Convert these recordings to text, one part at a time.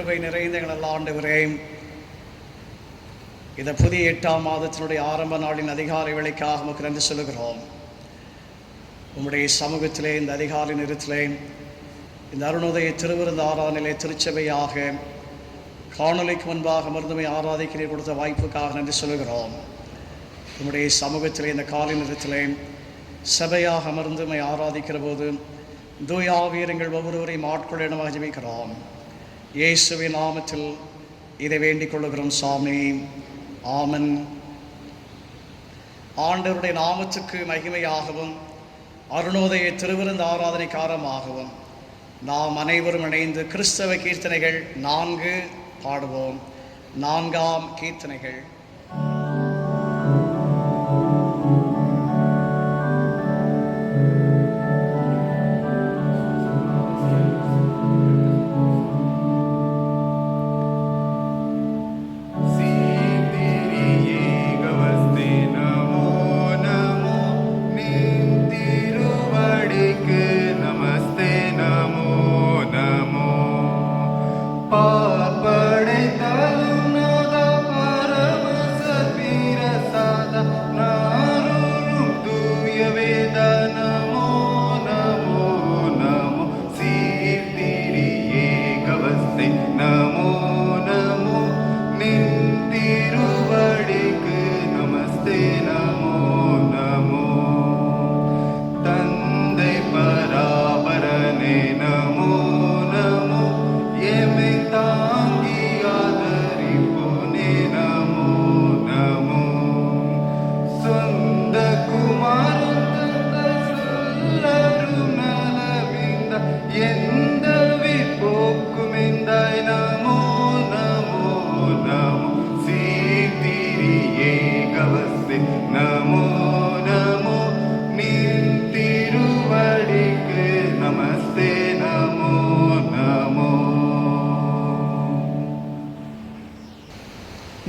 கிருபை நிறைந்த எங்கள் ஆண்டவரே, இந்த புதிய 8ஆம் மாதத்தினுடைய ஆரம்ப நாளின் அதிகாலை வேளைக்காக உமக்கு நன்றி சொல்லுகிறோம். உம்முடைய சமூகத்திலே இந்த அதிகாலை நேரத்திலே இந்த அருணோதய திருவிருந்த ஆராதனையிலே திருச்சபையாக காணொலிக்கு முன்பாக அமர்ந்துமை ஆராதிக்கிறீர் கொடுத்த வாய்ப்புக்காக நன்றி சொல்லுகிறோம். உம்முடைய சமூகத்திலே இந்த காலை நேரத்திலே சபையாக அமர்ந்துமை ஆராதிக்கிற போது தூய ஆவியர் எங்கள் ஒவ்வொருவரையும் ஆட்கொள்ள இடமாக ஜெபிக்கிறோம். இயேசுவின் நாமத்தில் இதை வேண்டிக் கொள்ளுகிறோம் சாமி, ஆமன். ஆண்டவருடைய நாமத்துக்கு மகிமையாகவும் அருணோதய திருவிருந்த ஆராதனைக்காரமாகவும் நாம் அனைவரும் இணைந்து கிறிஸ்தவ கீர்த்தனைகள் 4 பாடுவோம். 4ஆம் கீர்த்தனைகள்.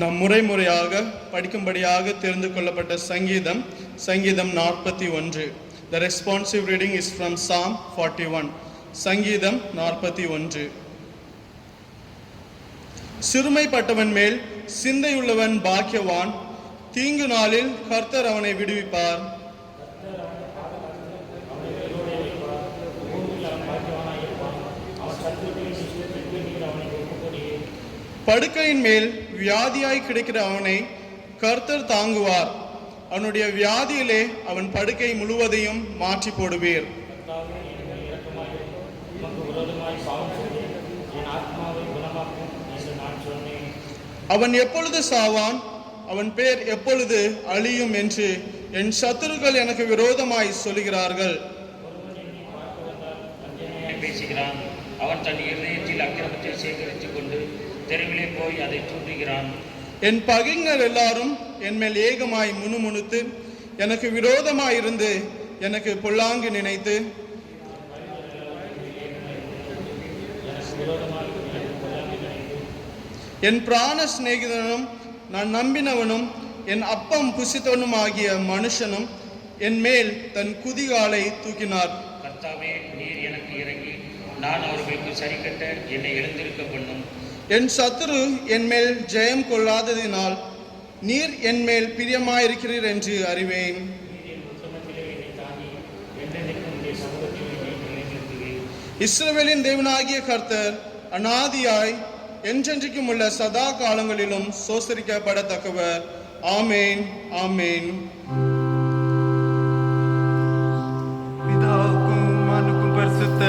நாம் முறையாக படிக்கும்படியாக தெரிந்து கொள்ளப்பட்ட சங்கீதம் 41. The responsive reading is from Psalm 41. சங்கீதம் 41. சிறுமைப்பட்டவன் மேல் சிந்தையுள்ளவன் பாக்கியவான், தீங்கு நாளில் கர்த்தர் அவனை விடுவிப்பார். படுக்கையின் மேல் வியாதியாய் கிடைக்கிற அவனை கர்த்தர் தாங்குவார். அவனுடைய வியாதியிலே அவன் படுக்கை முழுவதையும் மாற்றி போடுவீர். அவன் எப்பொழுது சாவான், அவன் பேர் எப்பொழுது அழியும் என்று என் சத்துருக்கள் எனக்கு விரோதமாய் சொல்லுகிறார்கள். அவன் தன் இருதயத்தில் அக்கிரமத்தை சேகரித்துக் கொண்டு தெருவிலே போய் அதை தூண்டுகிறான். என் பகைஞர் எல்லாரும் என் மேல் ஏகமாய் முணுமுணுத்து எனக்கு விரோதமாயிருந்து எனக்கு பொல்லாங்கு நினைத்து என் பிராண சிநேகிதனும் நான் நம்பினவனும் என் அப்பம் புசித்தவனும் ஆகிய மனுஷனும் என் மேல் தன் குதிகாலை தூக்கினார். கர்த்தாவே, நீர் எனக்கு இறங்கி நான் அவர்களுக்கு சரி கட்ட என்னை எழுந்திருக்க பண்ணும். என் சத்துரு என் மேல் ஜெயம் கொள்ளாததினால் நீர் என் மேல் பிரியமாயிருக்கிறீர் என்று அறிவேன். இஸ்ரவேலின் தேவனாகிய கர்த்தர் அநாதியாய் என்றென்றைக்கும் உள்ள சதா காலங்களிலும் சோசரிக்கப்படத்தக்கவர். ஆமேன், ஆமேன். பிதாவுக்கும் மகனுக்கும் பரிசுத்த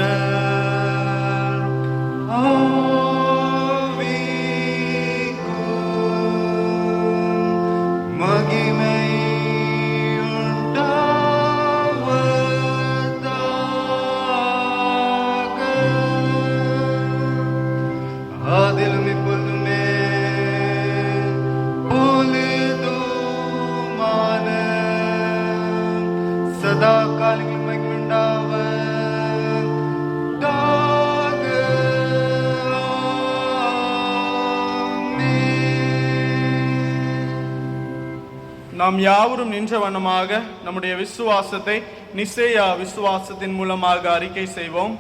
நாம் யாவரும் நின்ற வண்ணமாக நம்முடைய விசுவாசத்தை நிசேயா விசுவாசத்தின் மூலமாக அறிக்கை செய்வோம்.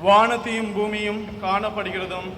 வானத்தையும் பூமியும் காணப்படுகிறதும்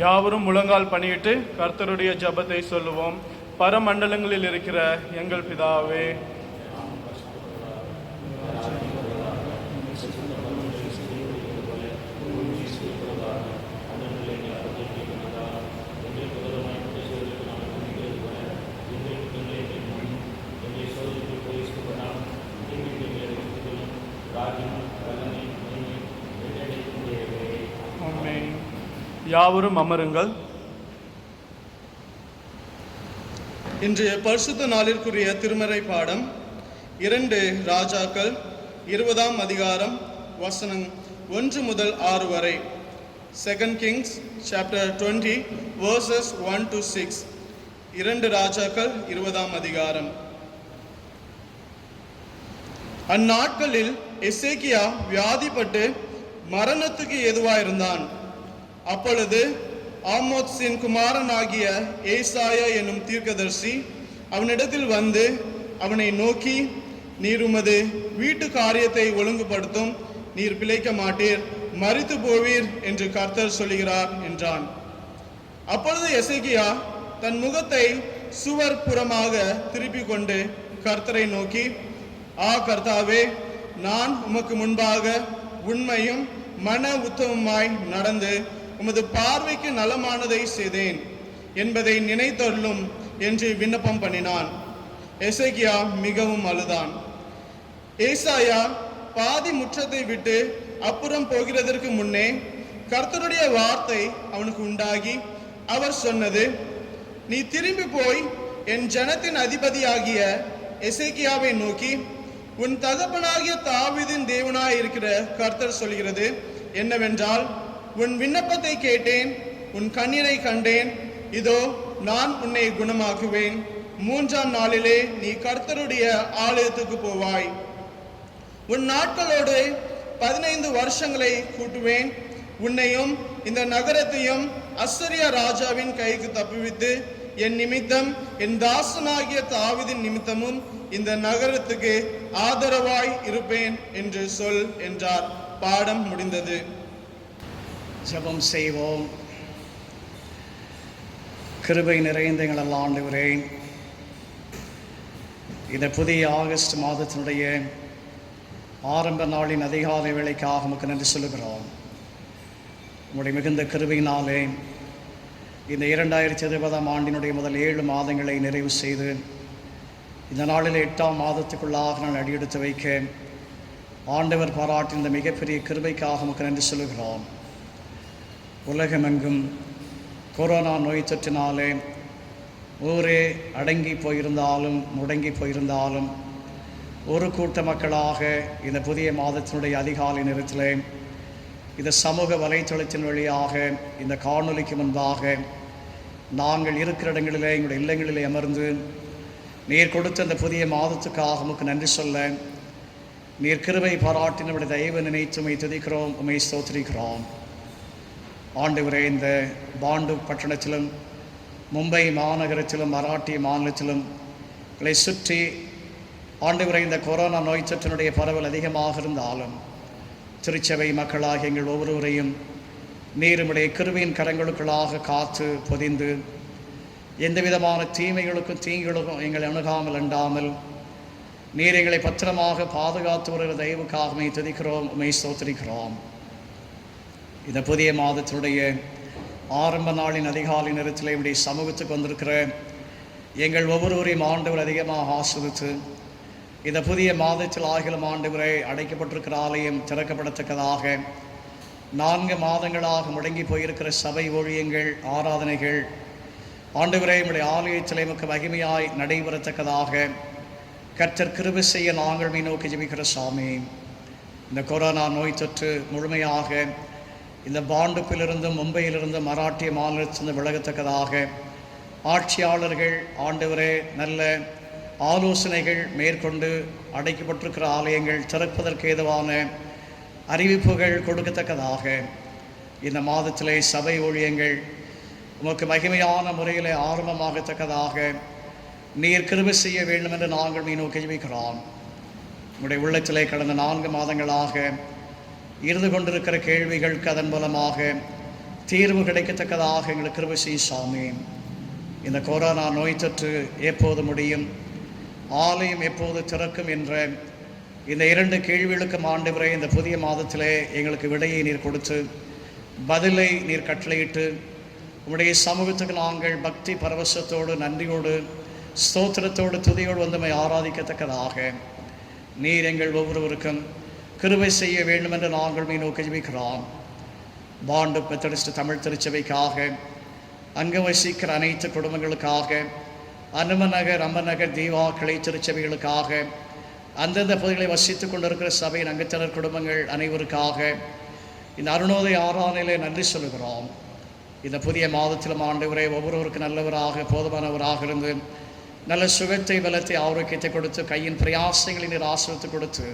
யாவரும் முழங்கால் பணியிட்டு கர்த்தருடைய ஜெபத்தை சொல்லுவோம். பரமண்டலங்களில் இருக்கிற எங்கள் பிதாவே, யாவரும் அமருங்கள். இன்றைய பரிசுத்த நாளிற்குரிய திருமறை பாடம் 2 ராஜாக்கள் 20ஆம் அதிகாரம் வசனம் 1 முதல் 6 வரை. 2 Kings chapter 20 verses 1 to 6. 2 ராஜாக்கள் 20ஆம் அதிகாரம். அந்நாட்களில் எசேக்கியா வியாதிப்பட்டு மரணத்துக்கு ஏதுவாயிருந்தான். அப்பொழுது ஆமோத்சின் குமாரனாகிய ஏசாயா என்னும் தீர்க்கதரிசி அவனிடத்தில் வந்து அவனை நோக்கி, நீர் உமது வீட்டு காரியத்தை ஒழுங்குபடுத்தும், நீர் பிழைக்க மாட்டீர், மரித்து போவீர் என்று கர்த்தர் சொல்லுகிறார் என்றான். அப்பொழுது எசேக்கியா தன் முகத்தை சுவர் புறமாக திருப்பிக் கொண்டு கர்த்தரை நோக்கி, கர்த்தாவே, நான் உமக்கு முன்பாக உண்மையும் மன உத்தமமாய் நடந்து உமது பார்வைக்கு நலமானதை செய்தேன் என்பதை நினைத்தருளும் என்று விண்ணப்பம் பண்ணினான். எசேக்கியா மிகவும் அழுதான். ஏசாயா பாதி முற்றத்தை விட்டு அப்புறம் போகிறதற்கு முன்னே கர்த்தருடைய வார்த்தை அவனுக்கு உண்டாகி அவர் சொன்னது, நீ திரும்பி போய் என் ஜனத்தின் அதிபதியாகிய எசேக்கியாவை நோக்கி, உன் தகப்பனாகிய தாவீதின் தேவனாய் இருக்கிற கர்த்தர் சொல்கிறது என்னவென்றால், உன் விண்ணப்பத்தை கேட்டேன், உன் கண்ணீரை கண்டேன், இதோ நான் உன்னை குணமாக்குவேன். 3ஆம் நாளிலே நீ கர்த்தருடைய ஆலயத்துக்கு போவாய். உன் நாட்களோடு 15 வருஷங்களை கூட்டுவேன். உன்னையும் இந்த நகரத்தையும் அசரியா ராஜாவின் கைக்கு தப்புவித்து என் நிமித்தம், என் தாசனாகிய தாவீதின் நிமித்தமும் இந்த நகரத்துக்கு ஆதரவாய் இருப்பேன் என்று சொல் என்றார். பாடம் முடிந்தது. ஜெபம் செய்வோம். கிருபை நிறைந்த எங்கள் ஆண்டவரே, இந்த புதிய ஆகஸ்ட் மாதத்தினுடைய ஆரம்ப நாளின் அதிகாலை வேளைக்காக உமக்கு நன்றி சொல்லுகிறோம். உங்களுடைய மிகுந்த கிருபையினாலே இந்த 2020ஆம் ஆண்டினுடைய முதல் 7 மாதங்களை நிறைவு செய்து இந்த நாளில் 8ஆம் மாதத்துக்குள்ளாக நான் அடியெடுத்து வைக்க ஆண்டவர் பாராட்டின இந்த மிகப்பெரிய கிருபைக்காக உமக்கு நன்றி சொல்லுகிறோம். உலகமெங்கும் கொரோனா நோய் தொற்றினாலே ஊரே அடங்கி போயிருந்தாலும் முடங்கி போயிருந்தாலும் ஒரு கூட்ட மக்களாக இந்த புதிய மாதத்தினுடைய அதிகாலை நேரத்திலே இந்த சமூக வலைத்தளத்தின் வழியாக இந்த காணொலிக்கு முன்பாக நாங்கள் இருக்கிற இடங்களிலே, எங்களுடைய இல்லங்களிலே அமர்ந்து நீர் கொடுத்த இந்த புதிய மாதத்துக்காக உமக்கு நன்றி சொல்ல, நீர் கிருபை பாராட்டி நம்முடைய தயவு நினைத்து உம்மை துதிக்கிறோம், உம்மை ஸ்தோத்திரிக்கிறோம். ஆண்டவரே, இந்த பாண்டு பட்டணத்திலும் மும்பை மாநகரத்திலும் மராட்டிய மாநிலத்திலும் இதை சுற்றி ஆண்டவரே, இந்த கொரோனா நோய் தொற்றினுடைய பரவல் அதிகமாக இருந்தாலும் திருச்சபை மக்களாக எங்கள் ஒவ்வொருவரையும் நீர் உம்முடைய கிருபையின் கரங்களுக்குள்ளாக காத்து பொதிந்து எந்த விதமான தீமைகளுக்கும் தீங்களுக்கும் எங்களை அணுகாமல் அண்டாமல் நீர் எங்களை பத்திரமாக பாதுகாத்து வருகிற தயவுக்காக உம்மை துதிக்கிறோம், உம்மை ஸ்தோத்திரிக்கிறோம். இந்த புதிய மாதத்தினுடைய ஆரம்ப நாளின் அதிகாலை நேரத்தில் இப்படி சமூகத்துக்கு வந்திருக்கிற எங்கள் ஒவ்வொருவரையும் ஆண்டவர் அதிகமாக ஆசிரித்து இந்த புதிய மாதத்தில் ஆகிலும் ஆண்டவரை அடைக்கப்பட்டிருக்கிற ஆலயம் திறக்கப்படத்தக்கதாக 4 மாதங்களாக முடங்கி போயிருக்கிற சபை ஊழியங்கள் ஆராதனைகள் ஆண்டவரை நம்முடைய ஆலயத்தில் நமக்கு மகிமையாய் நடைபெறத்தக்கதாக கர்த்தர் கிருபை செய்ய நாங்கள் நோக்கி ஜெபிக்கிற சாமி. இந்த கொரோனா நோய் தொற்று முழுமையாக இந்த பாண்டுப்பிலிருந்தும் மும்பையிலிருந்தும் மராட்டிய மாநிலத்திலிருந்து விலகத்தக்கதாக ஆட்சியாளர்கள் ஆண்டவரே நல்ல ஆலோசனைகள் மேற்கொண்டு அடைக்கப்பட்டிருக்கிற ஆலயங்கள் திறப்பதற்கு ஏதுவான அறிவிப்புகள் கொடுக்கத்தக்கதாக இந்த மாதத்திலே சபை ஊழியங்கள் உமக்கு மகிமையான முறையில் ஆரம்பமாகத்தக்கதாக நீர் கிருபை செய்ய வேண்டும் என்று நாங்கள் நோக்கி ஜெபிக்கிறோம். உங்களுடைய உள்ளத்திலே கடந்த 4 மாதங்களாக இருந்து கொண்டிருக்கிற கேள்விகளுக்கு அதன் மூலமாக தீர்வு கிடைக்கத்தக்கதாக எங்களுக்கு கிருபை செய்ய சாமி. இந்த கொரோனா நோய் தொற்று எப்போது முடியும், ஆலயம் எப்போது திறக்கும் என்ற இந்த 2 கேள்விகளுக்கும் ஆண்டவரே இந்த புதிய மாதத்திலே எங்களுக்கு விடையை நீர் கொடுத்து பதிலை நீர் கட்டளையிட்டு உம்முடைய சமூகத்துக்கு நாங்கள் பக்தி பரவசத்தோடு நன்றியோடு ஸ்தோத்திரத்தோடு துதியோடு வந்து ஆராதிக்கத்தக்கதாக நீர் எங்கள் ஒவ்வொருவருக்கும் கிருபை செய்ய வேண்டும் என்று நாங்கள் நோக்கி ஜெபிக்கிறோம். பாண்டு மெத்தடிஸ்ட் தமிழ் திருச்சபைக்காக அங்கு வசிக்கிற அனைத்து குடும்பங்களுக்காக அனுமநகர் அம்மநகர் தீவா கிளை திருச்சபைகளுக்காக அந்தந்த பகுதிகளை வசித்துக் கொண்டிருக்கிற சபையின் அங்கத்தினர் குடும்பங்கள் அனைவருக்காக இந்த அருணோதய ஆராதனையிலே நன்றி சொல்லுகிறோம். இந்த புதிய மாதத்திலும் ஆண்டவரே ஒவ்வொருவருக்கு நல்லவராக போதுமானவராக இருந்து நல்ல சுகத்தை பலத்தை ஆரோக்கியத்தை கொடுத்து கையின் பிரயாசங்களை நீர் ஆசிரியத்து கொடுத்து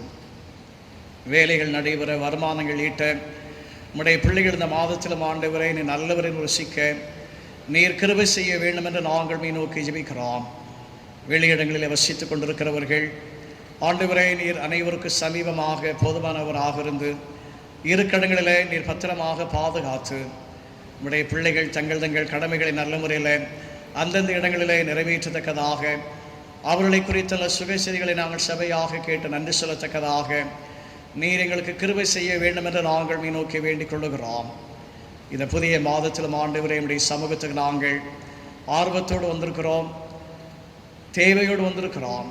வேலைகள் நடைபெற வருமானங்கள் ஈட்ட நம்முடைய பிள்ளைகள் இந்த மாதத்திலும் ஆண்டவரை நீ நல்லவரின் ருசிக்க நீர் கிருபை செய்ய வேண்டும் என்று நாங்கள் நோக்கி ஜெபிக்கிறோம். வெளியிடங்களில் வசித்துக் கொண்டிருக்கிறவர்கள் ஆண்டவரை நீர் அனைவருக்கு சமீபமாக போதுமானவராக இருந்து இருக்கடங்களிலே நீர் பத்திரமாக பாதுகாத்து நம்முடைய பிள்ளைகள் தங்கள் கடமைகளை நல்ல முறையில் அந்தந்த இடங்களிலே நிறைவேற்றத்தக்கதாக அவர்களை குறித்துள்ள சுக செய்திகளை நாங்கள் சபையாக கேட்டு நன்றி சொல்லத்தக்கதாக நீர் எங்களுக்கு கிருபை செய்ய வேண்டும் என்று நாங்கள் நோக்கி வேண்டிக் கொள்ளுகிறோம். இந்த புதிய மாதத்திலும் ஆண்டவரே நம்முடைய சமூகத்துக்கு நாங்கள் ஆர்வத்தோடு வந்திருக்கிறோம், தேவையோடு வந்திருக்கிறோம்.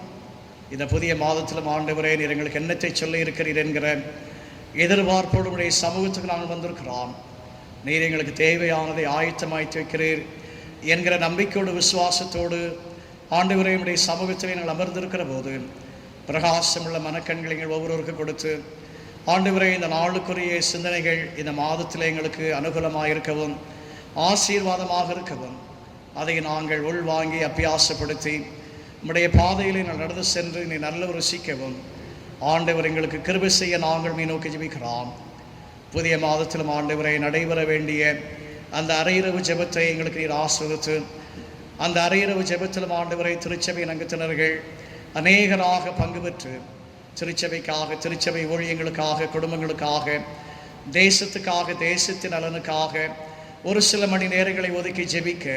இந்த புதிய மாதத்திலும் ஆண்டவரே நீர் எங்களுக்கு என்னத்தை சொல்லி இருக்கிறீர் என்கிற எதிர்பார்ப்போடு உடைய சமூகத்துக்கு நாங்கள் வந்திருக்கிறோம். நீர் எங்களுக்கு தேவையானதை ஆயத்தமாய்த்து வைக்கிறீர் என்கிற நம்பிக்கையோடு விசுவாசத்தோடு ஆண்டவரே நம்முடைய சமூகத்திலே நாங்கள் அமர்ந்திருக்கிற போது பிரகாசமுள்ள மனக்கண்களை எங்கள் ஒவ்வொருவருக்கும் கொடுத்து ஆண்டவரே இந்த நாளுக்குரிய சிந்தனைகள் இந்த மாதத்தில் எங்களுக்கு அனுகூலமாக இருக்கவும் ஆசீர்வாதமாக இருக்கவும் அதை நாங்கள் உள்வாங்கி அபியாசப்படுத்தி நம்முடைய பாதையிலே நாங்கள் நடந்து சென்று நீ நல்ல ருசிக்கவும் ஆண்டவர் எங்களுக்கு கிருபை செய்ய நாங்கள் நோக்கி ஜெபிக்கிறோம். புதிய மாதத்திலும் ஆண்டவரை நடைபெற வேண்டிய அந்த அரையிரவு ஜெபத்தை எங்களுக்கு நீர் ஆசிர்வதித்து அந்த அரையிரவு ஜெபத்திலும் ஆண்டவரை திருச்சபையின் அங்கத்தினர்கள் அநேகராக பங்கு பெற்று திருச்சபைக்காக திருச்சபை ஊழியங்களுக்காக குடும்பங்களுக்காக தேசத்துக்காக தேசத்தின் நலனுக்காக ஒரு சில மணி நேரங்களை ஒதுக்கி ஜெபிக்க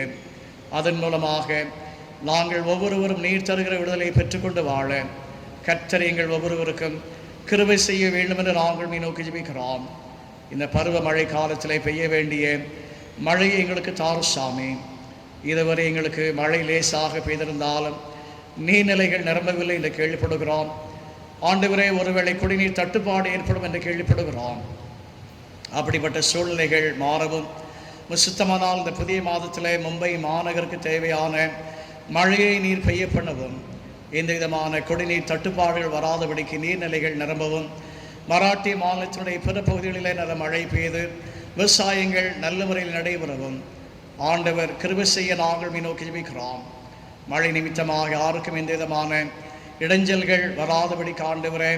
அதன் மூலமாக நாங்கள் ஒவ்வொருவரும் நீர் தருகிற விடுதலை பெற்றுக்கொண்டு வாழ கர்த்தர் எங்கள் ஒவ்வொருவருக்கும் கிருபை செய்ய வேண்டும் என்று நாங்கள் நோக்கி ஜெபிக்கிறோம். இந்த பருவ மழை காலத்தில் பெய்ய வேண்டிய மழையை எங்களுக்கு தாரு சாமி. இதுவரை எங்களுக்கு மழை லேசாக பெய்திருந்தாலும் நீர்நிலைகள் நிரம்பவில்லை என்று கேள்விப்படுகிறோம். ஆண்டவரே ஒருவேளை குடிநீர் தட்டுப்பாடு ஏற்படும் என்று கேள்விப்படுகிறோம். அப்படிப்பட்ட சூழ்நிலைகள் மாறவும் சுத்தமானால் இந்த புதிய மாதத்தில் மும்பை மாநகருக்கு தேவையான மழையை நீர் பெய்ய பண்ணவும் எந்த விதமான குடிநீர் தட்டுப்பாடுகள் வராதபடிக்கு நீர்நிலைகள் நிரம்பவும் மராட்டிய மாநிலத்தினுடைய பிற பகுதிகளிலே நல்ல மழை பெய்து விவசாயங்கள் நல்ல முறையில் நடைபெறவும் ஆண்டவர் கிருபை செய்ய நாங்கள் நோக்கி ஜெபிக்கிறோம். மழை நிமித்தமாக யாருக்கும் எந்த விதமான இடைஞ்சல்கள் வராதபடி ஆண்டவரே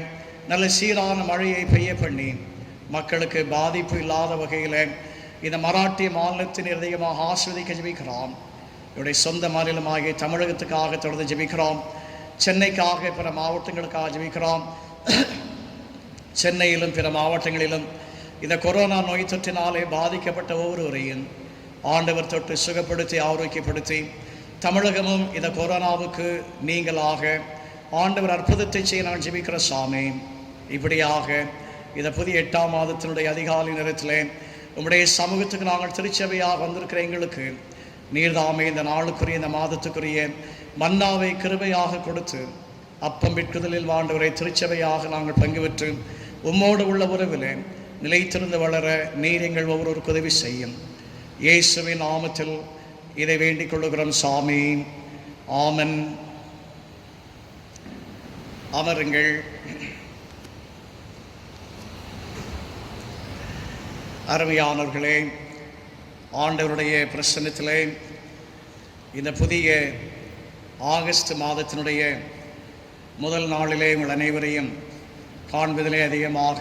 நல்ல சீரான மழையை பெய்ய பண்ணி மக்களுக்கு பாதிப்பு இல்லாத வகையில் இந்த மராட்டிய மாநிலத்தின் இதயமாக ஆஸ்வதிக்க ஜெபிக்கிறோம். இவருடைய சொந்த மாநிலமாகிய தமிழகத்துக்காக தொடர்ந்து ஜெபிக்கிறோம். சென்னைக்காக பிற மாவட்டங்களுக்காக ஜெபிக்கிறோம். சென்னையிலும் பிற மாவட்டங்களிலும் இந்த கொரோனா நோய் தொற்றினாலே பாதிக்கப்பட்ட ஒவ்வொருவரையும் ஆண்டவர் தொட்டு சுகப்படுத்தி ஆரோக்கியப்படுத்தி தமிழகமும் இந்த கொரோனாவுக்கு நீங்களாக ஆண்டவர் அற்புதத்தை செய்ய நான் ஜெபிக்கிற சாமி. இப்படியாக இந்த புதிய 8ஆம் மாதத்தினுடைய அதிகாலை நேரத்திலே உம்முடைய சமூகத்துக்கு நாங்கள் திருச்சபையாக வந்திருக்கிற எங்களுக்கு நீர்தாமே இந்த நாளுக்குரிய இந்த மாதத்துக்குரிய மன்னாவை கிருபையாக கொடுத்து அப்பம் விற்குதலில் ஆண்டவரை திருச்சபையாக நாங்கள் பங்கு பெற்று உம்மோடு உள்ள உறவிலே நிலைத்திருந்து வளர நீர் எங்கள் ஒவ்வொருவருக்கு உதவி செய்யும். இயேசுவின் நாமத்தில் இதை வேண்டிக் கொள்ளுகிறோம் சாமி. ஆமன். அமருங்கள். அருமையானவர்களே, ஆண்டவருடைய பிரசன்னத்திலே இந்த புதிய ஆகஸ்ட் மாதத்தினுடைய முதல் நாளிலே உங்கள் அனைவரையும் காண்பதிலே அதிகமாக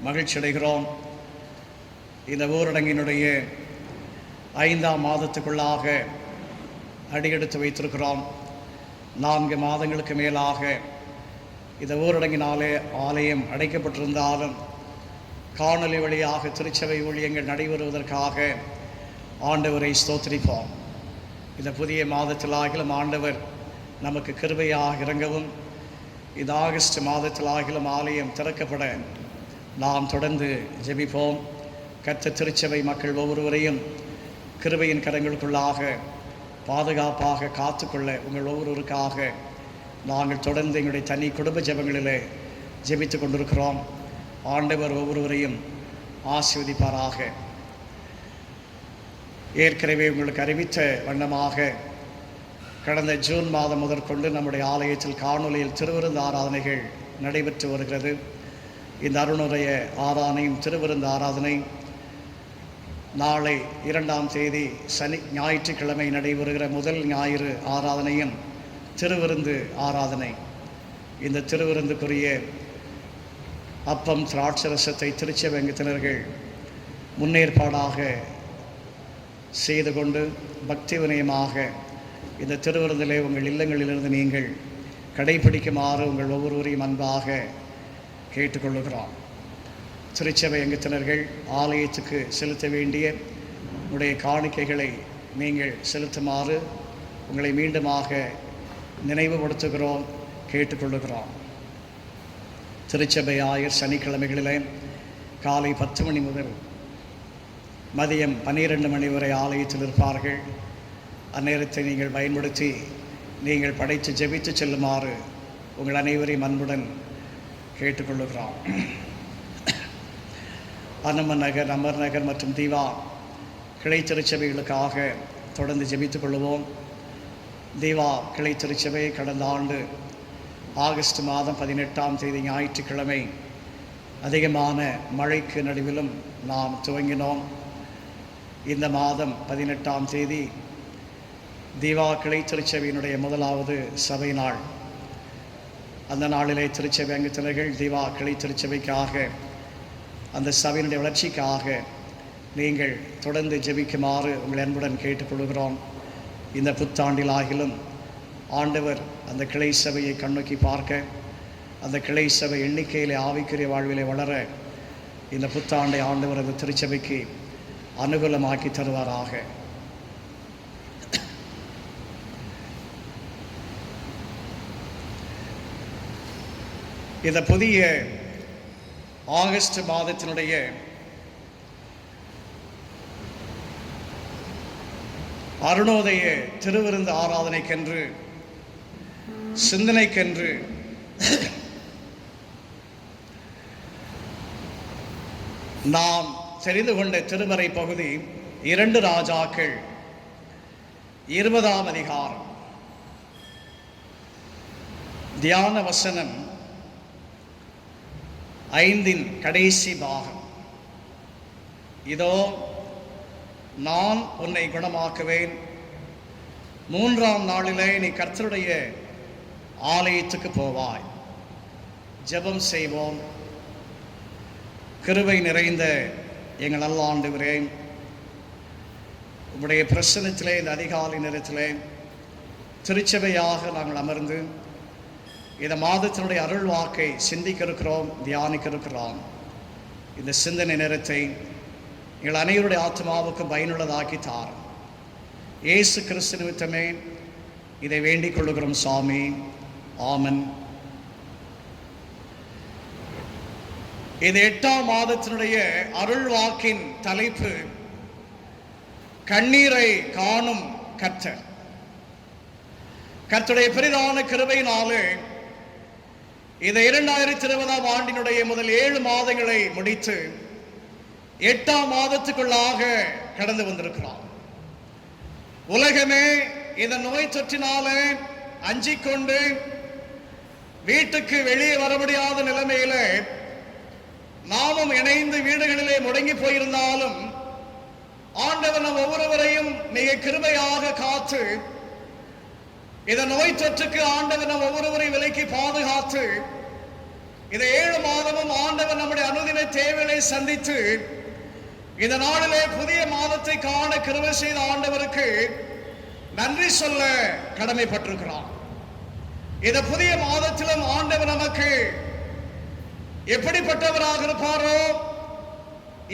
மகிழ்ச்சி அடைகிறோம். இந்த ஊரடங்கினுடைய 5ஆம் மாதத்துக்குள்ளாக அடியெடுத்து வைத்திருக்கிறோம். 4 மாதங்களுக்கு மேலாக இந்த ஊரடங்கினாலே ஆலயம் அடைக்கப்பட்டிருந்தாலும் காணொலி வழியாக திருச்சபை ஊழியங்கள் நடைபெறுவதற்காக ஆண்டவரை ஸ்தோத்திரிப்போம். இந்த புதிய மாதத்திலாகிலும் ஆண்டவர் நமக்கு கிருபையாக இறங்கவும் இந்த ஆகஸ்ட் மாதத்திலாகிலும் ஆலயம் திறக்கப்பட நாம் தொடர்ந்து ஜெபிப்போம். கர்த்தர் திருச்சபை மக்கள் ஒவ்வொருவரையும் கிருபையின் கரங்களுக்குள்ளாக பாதுகாப்பாக காத்துக்கொள்ள உங்கள் ஒவ்வொருவருக்காக நாங்கள் தொடர்ந்து எங்களுடைய தனி குடும்ப ஜெபங்களிலே ஜெபித்து கொண்டிருக்கிறோம். ஆண்டவர் ஒவ்வொருவரையும் ஆசீர்வதிப்பாராக. ஏற்கனவே உங்களுக்கு அறிவித்த வண்ணமாக கடந்த ஜூன் மாதம் முதற்கொண்டு நம்முடைய ஆலயத்தில் காணொலியில் திருவிருந்து ஆராதனைகள் நடைபெற்று வருகிறது. இந்த அருணுடைய ஆராதனையும் திருவிருந்து ஆராதனை நாளை 2ஆம் தேதி ஞாயிற்றுக்கிழமை நடைபெறுகிற முதல் ஞாயிறு ஆராதனையும் திருவிருந்து ஆராதனை. இந்த திருவிருந்துக்குரிய அப்பம் திராட்சரசத்தை திருச்சபை அங்கத்தினர்கள் முன்னேற்பாடாக செய்து கொண்டு பக்தி வினயமாக இந்த திருவிருந்திலே உங்கள் இல்லங்களிலிருந்து நீங்கள் கடைபிடிக்குமாறு உங்கள் ஒவ்வொருவரையும் அன்பாக கேட்டுக்கொள்ளுகிறோம். திருச்சபை அங்கத்தினர்கள் ஆலயத்துக்கு செலுத்த வேண்டிய உங்களுடைய காணிக்கைகளை நீங்கள் செலுத்துமாறு உங்களை மீண்டுமாக நினைவுபடுத்துகிறோம், கேட்டுக்கொள்ளுகிறோம். திருச்சபை ஆயர் சனிக்கிழமைகளிலே காலை 10 மணி முதல் மதியம் 12 மணி வரை ஆலயத்தில் இருப்பார்கள். அந்நேரத்தை நீங்கள் பயன்படுத்தி நீங்கள் படைத்து ஜெபித்து செல்லுமாறு உங்கள் அனைவரையும் அன்புடன் கேட்டுக்கொள்ளுகிறோம். அனுமன் நகர், அமர் நகர் மற்றும் தீவா கிளை திருச்சபைகளுக்காக தொடர்ந்து ஜெபித்துக் கொள்ளுவோம். தீவா கிளை திருச்சபை கடந்த ஆண்டு ஆகஸ்ட் மாதம் 18ஆம் தேதி ஞாயிற்றுக்கிழமை அதிகமான மழைக்கு நடுவிலும் நாம் துவங்கினோம். இந்த மாதம் 18ஆம் தேதி தீவா கிளை திருச்சபையினுடைய முதலாவது சபை நாள். அந்த நாளிலே திருச்சபை அங்கத்தினர்கள் தீவா கிளை திருச்சபைக்காக அந்த சபையினுடைய வளர்ச்சிக்காக நீங்கள் தொடர்ந்து ஜெபிக்குமாறு உங்கள் அன்புடன் கேட்டுக்கொள்கிறோம். இந்த புத்தாண்டில் ஆகிலும் ஆண்டவர் அந்த கிளை சபையை கண்ணோக்கி பார்க்க, அந்த கிளை சபை எண்ணிக்கையிலே ஆவிக்குரிய வாழ்விலே வளர இந்த புத்தாண்டை ஆண்டவர் அந்த திருச்சபைக்கு அனுகூலமாக்கி தருவாராக. இந்த புதிய ஆகஸ்ட் மாதத்தினுடைய அருணோதய திருவிருந்து ஆராதனைக்கென்று சிந்தனைக்கென்று நாம் தெரிந்து கொண்ட திருமறை பகுதி 2 ராஜாக்கள் 20ஆம் அதிகாரம். தியான வசனம் 5 கடைசி பாகம். இதோ நான் உன்னை குணமாக்குவேன், 3ஆம் நாளிலே நீ கர்த்தருடைய ஆலயத்துக்கு போவாய். ஜெபம் செய்வோம். கிருபை நிறைந்த எங்கள் நல்ல ஆண்டவரே, உம்முடைய பிரசன்னத்திலே இந்த அதிகாலை நேரத்திலே திருச்சபையாக நாங்கள் அமர்ந்து இந்த மாதத்தினுடைய அருள் வாக்கை சிந்திக்க இருக்கிறோம், தியானிக்க இருக்கிறோம். இந்த சிந்தனை நேரத்தை எங்கள் அனைவருடைய ஆத்மாவுக்கும் பயனுள்ளதாக்கி தாரும். இயேசு கிறிஸ்து நிமித்தமே இதை வேண்டிக் கொள்ளுகிறோம் சாமி. ஆமன். இது 8ஆம் மாதத்தினுடைய அருள் வாக்கின் தலைப்பு கண்ணீரை காணும் கர்த்தர். கர்த்தருடைய பெரிதான கிருபையினாலே இந்த 2020ஆம் ஆண்டினுடைய முதல் 7 மாதங்களை முடித்து 8ஆம் மாதத்துக்குள்ளாக கடந்து வந்திருக்கிறோம். உலகமே இந்த நோய் தொற்றினாலே அஞ்சிக்கொண்டு வீட்டுக்கு வெளியே வர முடியாத நிலைமையில நாமும் இணைந்து வீடுகளிலே முடங்கி போயிருந்தாலும் ஆண்டவர் நம் ஒவ்வொருவரையும் மிக கிருபையாக காத்து இந்த நோய் தொற்றுக்கு ஆண்டவர் நம் ஒவ்வொருவரையும் விலக்கி பாதுகாத்து இந்த 7 மாதமும் ஆண்டவர் நம்முடைய அனுதின தேவைகளை சந்தித்து இந்த நாளிலே புதிய மாதத்தை காண கிருபை செய்த ஆண்டவருக்கு நன்றி சொல்ல கடமைப்பட்டிருக்கிறார். இந்த புதிய மாதத்திலும் ஆண்டவர் நமக்கு எப்படிப்பட்டவராக இருப்பாரோ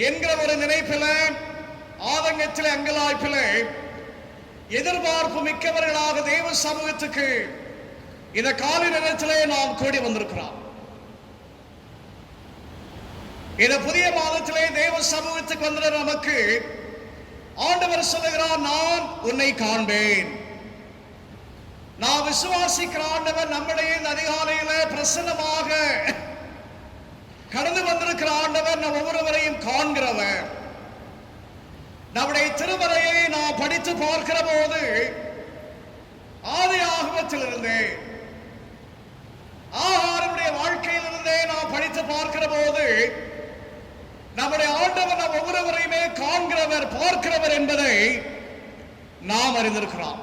என்கிற ஒரு நினைப்பில, ஆதங்கத்திலே, அங்கலாய்ப்பிலே எதிர்பார்ப்பு மிக்கவர்களாக தேவ சமூகத்துக்கு இந்த காலை நேரத்திலே நாம் கூடி வந்திருக்கிறோம். இந்த புதிய மாதத்திலே தேவ சமூகத்துக்கு வந்த நமக்கு ஆண்டவர் சொல்லுகிறார், நான் உன்னை காண்பேன். நான் விசுவாசிக்கிற ஆண்டவர் நம்முடைய இந்த அதிகாலையில பிரசன்னமாக கடந்து வந்திருக்கிற ஆண்டவர் நம் ஒவ்வொருவரையும் காண்கிறவர். நம்முடைய திருமறையை நாம் படித்து பார்க்கிற போது ஆதி ஆகமத்திலிருந்தே ஆகாரனுடைய வாழ்க்கையிலிருந்தே நாம் படித்து பார்க்கிற போது நம்முடைய ஆண்டவர் நம் ஒவ்வொருவரையுமே காண்கிறவர், பார்க்கிறவர் என்பதை நாம் அறிந்திருக்கிறோம்.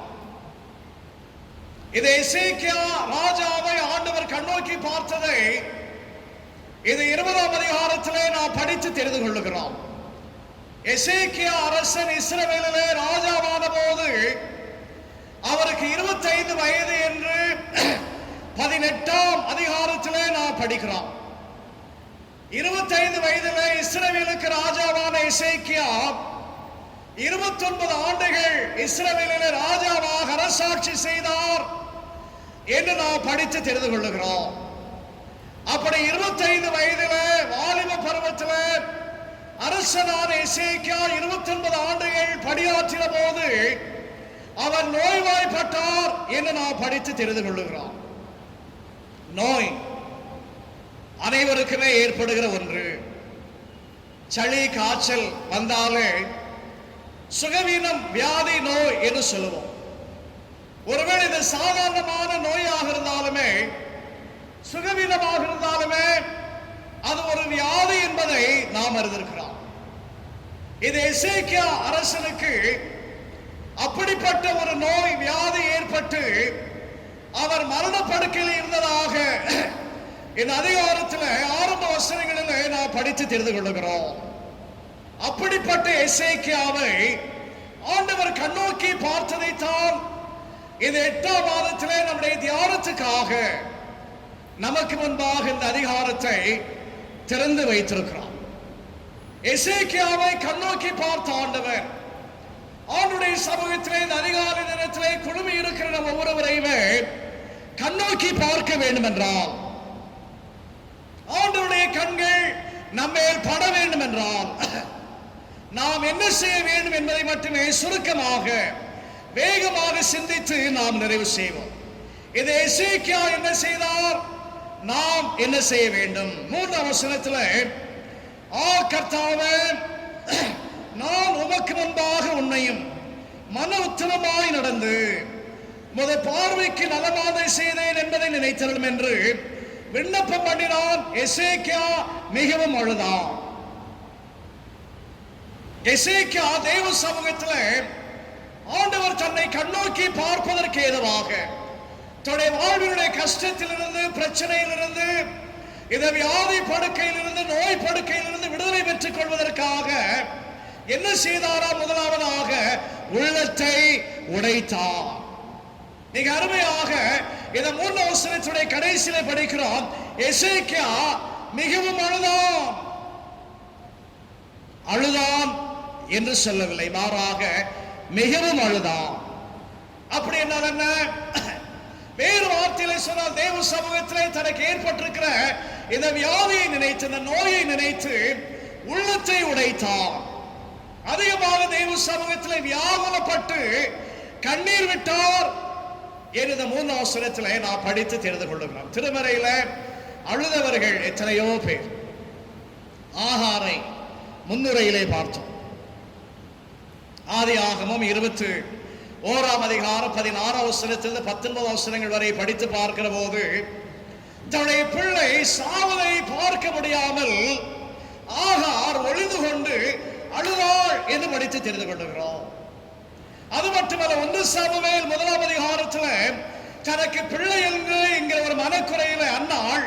இது எசேக்கியா ராஜாவை ஆண்டவர் கண்ணோக்கி பார்த்ததை இது 20ஆம் அதிகாரத்திலே நாம் படித்து தெரிந்து கொள்ளுகிறோம். எசேக்கியா அரசன் இஸ்ரவேலிலே ராஜாவான போது அவருக்கு 25 வயது என்று 18ஆம் அதிகாரத்திலே நாம் படிக்கிறோம். 25 வயதிலே இஸ்ரவேலுக்கு ராஜாவான எசேக்கியா 29 ஆண்டுகள் இஸ்ரவேலிலே ராஜாவாக அரசாட்சி செய்தார் என்று நாம் படித்து தெரிந்து கொள்ளுகிறோம். அப்படி 25 வயதிலே வாலிப பருவத்திலே அரசனான எசேக்கியா 29 ஆண்டுகள் பணியாற்றின போது அவர் நோய்வாய்ப்பட்டார் என்று நாம் படித்து தெரிந்து கொள்ளுகிறோம். நோய் அனைவருக்குமே ஏற்படுகிற ஒன்று. சளி காய்ச்சல் வந்தாலே சுகவீனம், வியாதி, நோய் என்று சொல்லுவோம். ஒருவேளை இது சாதாரணமான நோயாக இருந்தாலுமே, சுகவீனமாக இருந்தாலுமே அது ஒரு வியாதி என்பதை நாம் அறிந்திருக்கிறோம். இது எசேக்கியா அரசனுக்கு அப்படிப்பட்ட ஒரு நோய், வியாதி ஏற்பட்டு அவர் மரணப்படுக்கையில் இருந்ததாக இந்த அதிகாரத்தில் ஆரம்ப வசனங்களிலே நாம் படித்து தெரிந்து கொள்ளுகிறோம். அப்படிப்பட்ட எசேக்கியாவை ஆண்டவர் கண்ணோக்கி பார்த்ததைத்தான் இந்த 8ஆம் மாதத்திலே நம்முடைய தியானத்துக்காக நமக்கு முன்பாக இந்த அதிகாரத்தை திறந்து வைத்திருக்கிறார். எசேக்கியாவை கண்ணோக்கி பார்த்த ஆண்டவர் ஆண்டுடைய சமூகத்திலே இந்த அதிகாலை நேரத்திலே குழுமி இருக்கிற நம் ஒவ்வொருவரையுமே கண்ணோக்கி பார்க்க வேண்டும் என்றால், ஆண்டவருடைய கண்கள் நம்மேல் பட வேண்டும் என்றால் நாம் என்ன செய்ய வேண்டும் என்பதை மட்டுமே சுருக்கமாக வேகமாக சிந்தித்து நாம் நிறைவு செய்வோம். இது எசேக்கியா என்ன செய்தார், நாம் என்ன செய்ய வேண்டும்? 3ஆம் வசனத்தில், கர்த்தாவே, நான் உமக்கு முன்பாக உன்னையும் மன உத்தமமாய் நடந்து முத பார்வைக்கு நலமாதை செய்தேன் என்பதை நினைத்தரும் என்று விண்ணப்பம் பண்ணினான். எசேக்கியா மிகவும் அழுதான். எசேக்கியா தேவ சமூகத்தில் ஆண்டவர் தன்னை கண்ணோக்கி பார்ப்பதற்கு ஏதுவாக தன்னுடைய வாழ்வினுடைய கஷ்டத்திலிருந்து, பிரச்சனையிலிருந்து, இந்த வியாதி படுக்கையிலிருந்து, நோய் படுக்கையிலிருந்து விடுதலை பெற்றுக் கொள்வதற்காக என்ன செய்தாரா? முதலாவதாக உள்ளத்தை உடைத்தார். மிக அருமையாக இந்த 3ஆம் வசனத்துடைய கடைசியில படிக்கிறோம், எசேக்கியா மிகவும் அழுதான். அழுதான் என்று சொல்லவில்லை, மாறாக மிகவும் அழுதான். அப்படி என்றால் என்ன? வேறு வார்த்தையிலே சொன்னால் தேவ சமூகத்திலே தனக்கு ஏற்பட்டிருக்கிற இந்த வியாதியை நினைத்து, இந்த நோயை நினைத்து உள்ளத்தை உடைத்தான். அதிகமாக தேவ சமூகத்திலே வியாகுலப்பட்டு கண்ணீர் விட்டார் என்று இந்த 3 வசனத்திலே நாம் படித்து தெரிந்து கொள்ளுகிறோம். திருமறையில அழுதவர்கள் எத்தனையோ பேர். ஆகாரை முன்னுரையிலே பார்த்தோம். ஆதியாகமம் 21ஆம் அதிகாரம் 16ஆம் வசனத்திலிருந்து 19 வசனங்கள் வரை படித்து பார்க்கிற போது தன்னுடைய பிள்ளை சாவதை பார்க்க முடியாமல் ஆகார் ஒளிந்து கொண்டு அழுதாள் என்று படித்து தெரிந்து கொள்ளுகிறோம். அது மட்டுமல்ல, 1 சாமுவேல் 1ஆம் அதிகாரத்தில் தனக்கு பிள்ளை என்கிற ஒரு மனக்குறையில அன்னாள்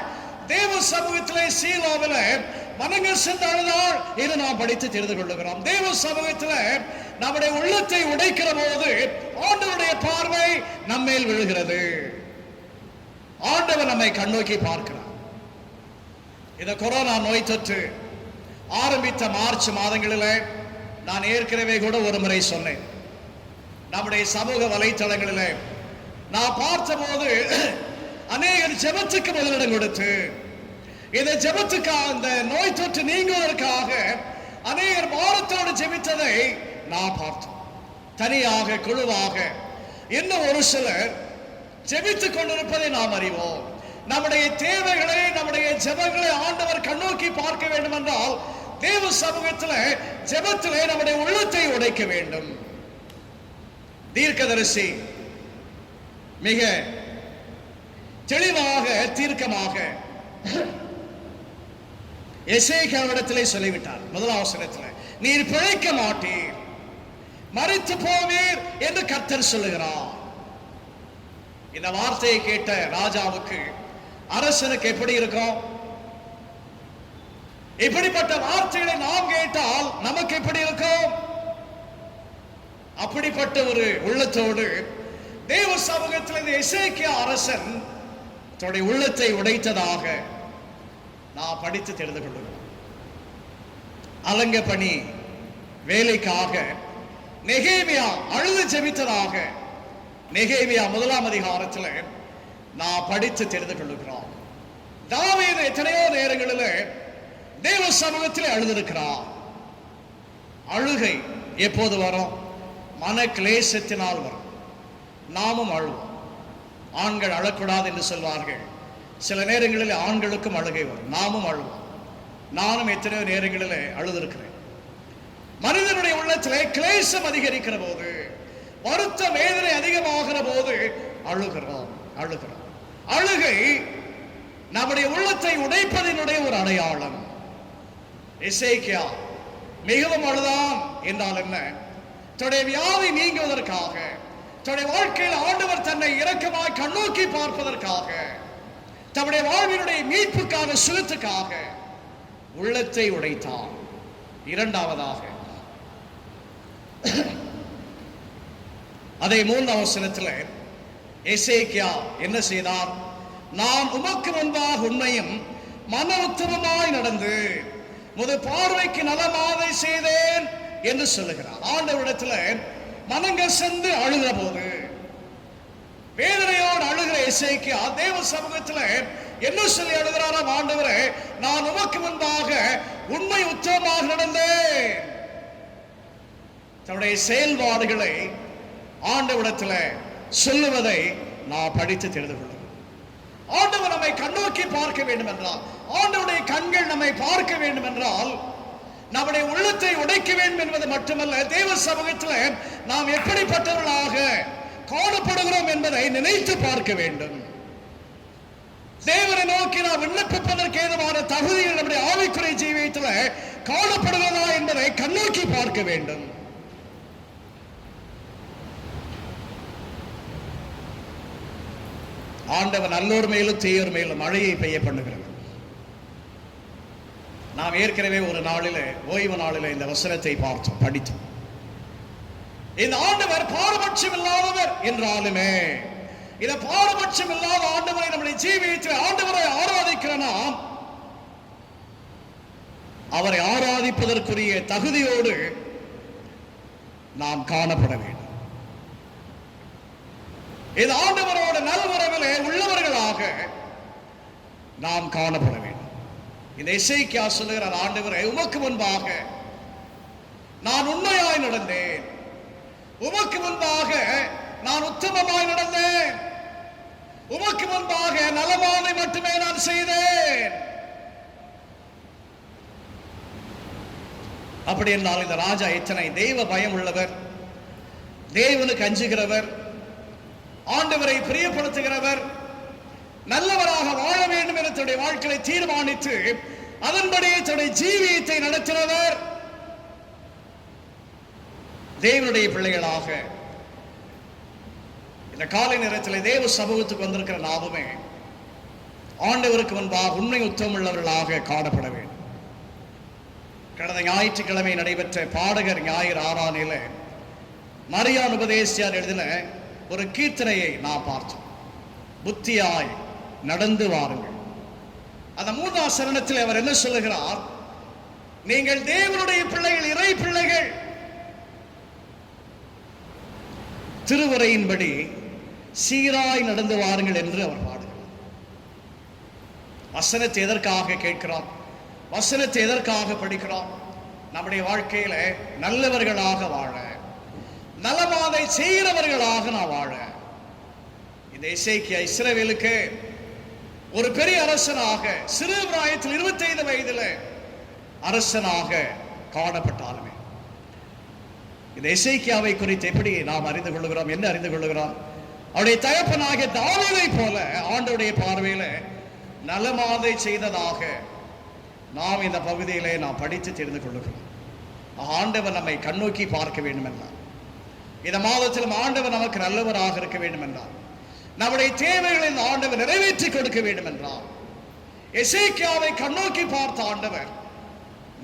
தேவ சமூகத்திலே சீலோவில மனங்கள் சென்று அழுதாள் என்று நாம் படித்து தெரிந்து கொள்ளுகிறோம். தேவ சமூகத்தில் நம்முடைய உள்ளத்தை உடைக்கிற போது ஆண்டவருடைய பார்வை நம்மேல் விழுகிறது. ஆண்டவர் நம்மை கண்ணோக்கி பார்க்கிறார். இந்த கொரோனா நோய் தொற்று ஆரம்பித்த மார்ச் மாதங்களில் நான் ஏற்கனவே கூட ஒரு முறை சொன்னேன். நம்முடைய சமூக வலைத்தளங்களில் நான் பார்த்தபோது அநேகர் ஜெபத்துக்கு முதலிடம் கொடுத்து, இந்த ஜெபத்துக்காக, இந்த நோய் தொற்று நீங்குவதற்காக அநேகர் பாரத்தோடு ஜெபித்ததை நான் பார்த்தோம். தனியாக, குழுவாக, இன்னும் ஒரு சிலர் ஜெபித்துக் கொண்டிருப்பதை நாம் அறிவோம். நம்முடைய தேவைகளை, நம்முடைய ஜெபங்களை ஆண்டவர் கண்ணோக்கி பார்க்க வேண்டும் என்றால் தேவ சமூகத்தில் ஜெபத்திலே நம்முடைய உள்ளத்தை உடைக்க வேண்டும். தீர்க்கதரிசி மிக தெளிவாக, தீர்க்கமாக எசேக்கியாவிடத்திலே சொல்லிவிட்டார். 1ஆம் வசனத்தில், நீர் பிழைக்க மாட்டீர், மரித்து போவீர் என்று கர்த்தர் சொல்லுகிறார். இந்த வார்த்தையை கேட்ட ராஜாவுக்கு, அரசனுக்கு எப்படி இருக்கும்? இப்படிப்பட்ட வார்த்தைகளை நாம் கேட்டால் நமக்கு எப்படி இருக்கும்? அப்படிப்பட்ட ஒரு உள்ளத்தோடு தேவ சமூகத்தில் இந்த எசேக்கியா அரசன் தன்னுடைய உள்ளத்தை உடைத்ததாக நான் படித்து தெரிந்து கொள்ளுகிறோம். அலங்க பணி வேலைக்காக நெகேமியா அழுது ஜெபித்ததாக நெகேமியா 1ஆம் அதிகாரத்தில் நான் படித்து தெரிந்து கொள்ளுகிறோம். தாவீது எத்தனையோ நேரங்களில் தேவ சமூகத்தில் அழுதிருக்கிறார். அழுகை எப்போது வரும்? மன கிளேசத்தினால் வரும். நாமும் அழுவோம். ஆண்கள் அழக்கூடாது என்று சொல்வார்கள். சில நேரங்களில் ஆண்களுக்கும் அழுகை வரும். நாமும் அழுவோம். நானும் எத்தனையோ நேரங்களில் அழுதிருக்கிறேன். மனிதனுடைய உள்ளத்திலே கிளேசம் அதிகரிக்கிற போது, வருத்த வேதனை அதிகமாகிற போது அழுகிறோம். அழுகை நம்முடைய உள்ளத்தை உடைப்பதனுடைய ஒரு அடையாளம். எசேக்கியா மிகவும் அழுதான் என்றால் என்ன? தன்னுடைய வியாதி நீங்குவதற்காக, தன்னுடைய வாழ்க்கையில் ஆண்டவர் தன்னை இரக்கமாய் கண்ணோக்கி பார்ப்பதற்காக, தன்னுடைய வாழ்வினுடைய மீட்புக்காக, சுகத்துக்காக உள்ளத்தை உடைத்தான். இரண்டாவதாக அதை 3ஆம் வசனத்தில் எசேக்கியா என்ன செய்தார்? நான் உமக்கு முன்பாக உண்மையும் மன உத்தமமாய் நடந்து முது பார்வைக்கு நலமாதை செய்தேன் என்று சொல்லுகிறார். ஆண்டவரிடத்தில் மனங்கள் சென்று அழுகிற போது, வேதனையோடு அழுகிற எசேக்கியா தேவ சமூகத்தில் என்ன சொல்லி அழுகிறாராம்? ஆண்டவரே, நான் உமக்கு முன்பாக உண்மை உத்தமமாக நடந்தேன். தன்னுடைய செயல்பாடுகளை ஆண்டவரிடத்தில் சொல்லுவதை நான் படித்து தெரிந்து கொள்ளும். ஆண்டவர் நம்மை கண்ணோக்கி பார்க்க வேண்டும் என்றால், ஆண்டவருடைய கண்கள் நம்மை பார்க்க வேண்டும் என்றால், நம்முடைய உள்ளத்தை உடைக்க வேண்டும் என்பது மட்டுமல்ல, தேவ சமூகத்தில் நாம் எப்படிப்பட்டவர்களாக காணப்படுகிறோம் என்பதை நினைத்து பார்க்க வேண்டும். தேவனை நோக்கி நாம் விண்ணப்பிப்பதற்கு ஏதுவான தகுதிகள் நம்முடைய ஆவிக்குரிய ஜீவியத்தில் காணப்படுகிறதா என்பதை கண்ணோக்கி பார்க்க வேண்டும். ஆண்டவர் நல்லோர் மேலும் தீயோர் மேலும் மழையை பெய்ய பண்ணுகிறவர். நாம் ஏற்கனவே ஒரு நாளில், ஓய்வு நாளில் இந்த வசனத்தை பார்த்தோம், படித்தோம். இந்த ஆண்டவர் பாரபட்சம் இல்லாதவர் என்றாலுமே, இந்த பாரபட்சம் இல்லாத ஆண்டவரை நம்முடைய ஜீவியத்தில் ஆண்டவரை ஆராதிக்கிற நாம் அவரை ஆராதிப்பதற்குரிய தகுதியோடு நாம் காணப்பட வேண்டும். இது ஆண்டவரோட நல்வரவிலே உள்ளவர்களாக நாம் காணப்பட வேண்டும். இந்த எசேக்கியா சொல்லுகிறார், ஆண்டவரே, உமக்கு முன்பாக நான் உண்மையாய் நடந்தேன், உமக்கு முன்பாக நான் உத்தமமாய் நடந்தேன், உமக்கு முன்பாக நலமானதை மட்டுமே நான் செய்தேன். அப்படி என்றால் இந்த ராஜா எத்தனை தெய்வ பயம் உள்ளவர், தேவனுக்கு அஞ்சுகிறவர், ஆண்டவரை பிரியப்படுத்துகிறவர், நல்லவராக வாழ வேண்டும் என தன்னுடைய வாழ்க்கையை தீர்மானித்து அதன்படி தன்னுடைய ஜீவியத்தை நடத்தினவர். தேவனுடைய பிள்ளைகளாக இந்த காலை நேரத்தில் தேவ சமூகத்துக்கு வந்திருக்கிற நாமுமே ஆண்டவருக்கு முன்பாக உண்மை உத்தமம் உள்ளவர்களாக காணப்பட வேண்டும். கடந்த ஞாயிற்றுக்கிழமை நடைபெற்ற பாடகர் ஞாயிறு ஆராதனையில மரியான் உபதேசியார் எழுதின ஒரு கீர்த்தனையை நாம் பார்த்தோம். புத்தியாய் நடந்து வாருங்கள். அந்த 3ஆம் சரணத்தில் அவர் என்ன சொல்லுகிறார்? நீங்கள் தேவனுடைய பிள்ளைகள், இறை பிள்ளைகள், திருவரையின்படி சீராய் நடந்து வாருங்கள் என்று அவர் பாடுகிறார். வசனத்தை எதற்காக கேட்கிறார்? வசனத்தை எதற்காக படிக்கிறோம்? நம்முடைய வாழ்க்கையில நல்லவர்களாக வாழ, நலமாதை செய்கிறவர்களாக நான் வாழ. இந்த எசேக்கியா இஸ்ரவேலுக்கு ஒரு பெரிய அரசனாக, சிறு பிராயத்தில் 25 வயதில் அரசனாக காணப்பட்டாலுமே இந்த எசேக்கியாவை குறித்து எப்படி நாம் அறிந்து கொள்ளுகிறோம்? என்ன அறிந்து கொள்ளுகிறோம்? அவருடைய தகப்பனாகிய தாவீதை போல ஆண்டவருடைய பார்வையில நலமாதை செய்ததாக நாம் இந்த பகுதியிலே நாம் படித்து தெரிந்து கொள்ளுகிறோம். ஆண்டவர் நம்மை கண்ணோக்கி பார்க்க வேண்டும் என்றார். இந்த மாதத்திலும் ஆண்டவர் நமக்கு நல்லவராக இருக்க வேண்டும் என்றார். நம்முடைய தேவைகளை இந்த ஆண்டவர் நிறைவேற்றி கொடுக்க வேண்டும் என்றார். எசேக்கியாவை கண்ணோக்கி பார்த்த ஆண்டவர்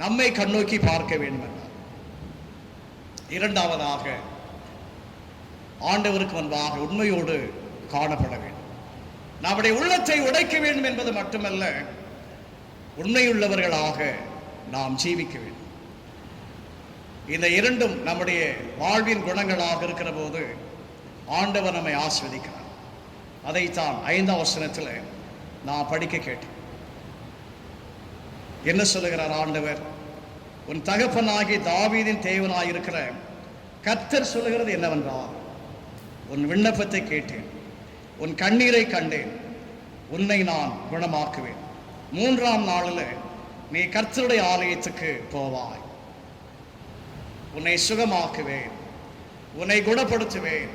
நம்மை கண்ணோக்கி பார்க்க வேண்டும் என்றார். இரண்டாவதாக, ஆண்டவருக்கு முன்பாக உண்மையோடு காணப்பட வேண்டும். நம்முடைய உள்ளத்தை உடைக்க வேண்டும் என்பது மட்டுமல்ல, உண்மையுள்ளவர்களாக நாம் ஜீவிக்க வேண்டும். இந்த இரண்டும் நம்முடைய வாழ்வின் குணங்களாக இருக்கிற போது ஆண்டவர் நம்மை ஆசீர்வதிக்கிறார். அதைத்தான் 5ஆம் வசனத்தில் நான் படிக்க கேட்டேன். என்ன சொல்லுகிறார் ஆண்டவர்? உன் தகப்பனாகி தாவீதின் தேவனாயிருக்கிற கர்த்தர் சொல்லுகிறது என்னவென்றால், உன் விண்ணப்பத்தை கேட்டேன், உன் கண்ணீரை கண்டேன், உன்னை நான் குணமாக்குவேன். 3ஆம் நாளில் நீ கர்த்தருடைய ஆலயத்துக்கு போவாய், உன்னை சுகமாக்குவேன், உன்னை குணப்படுத்துவேன்,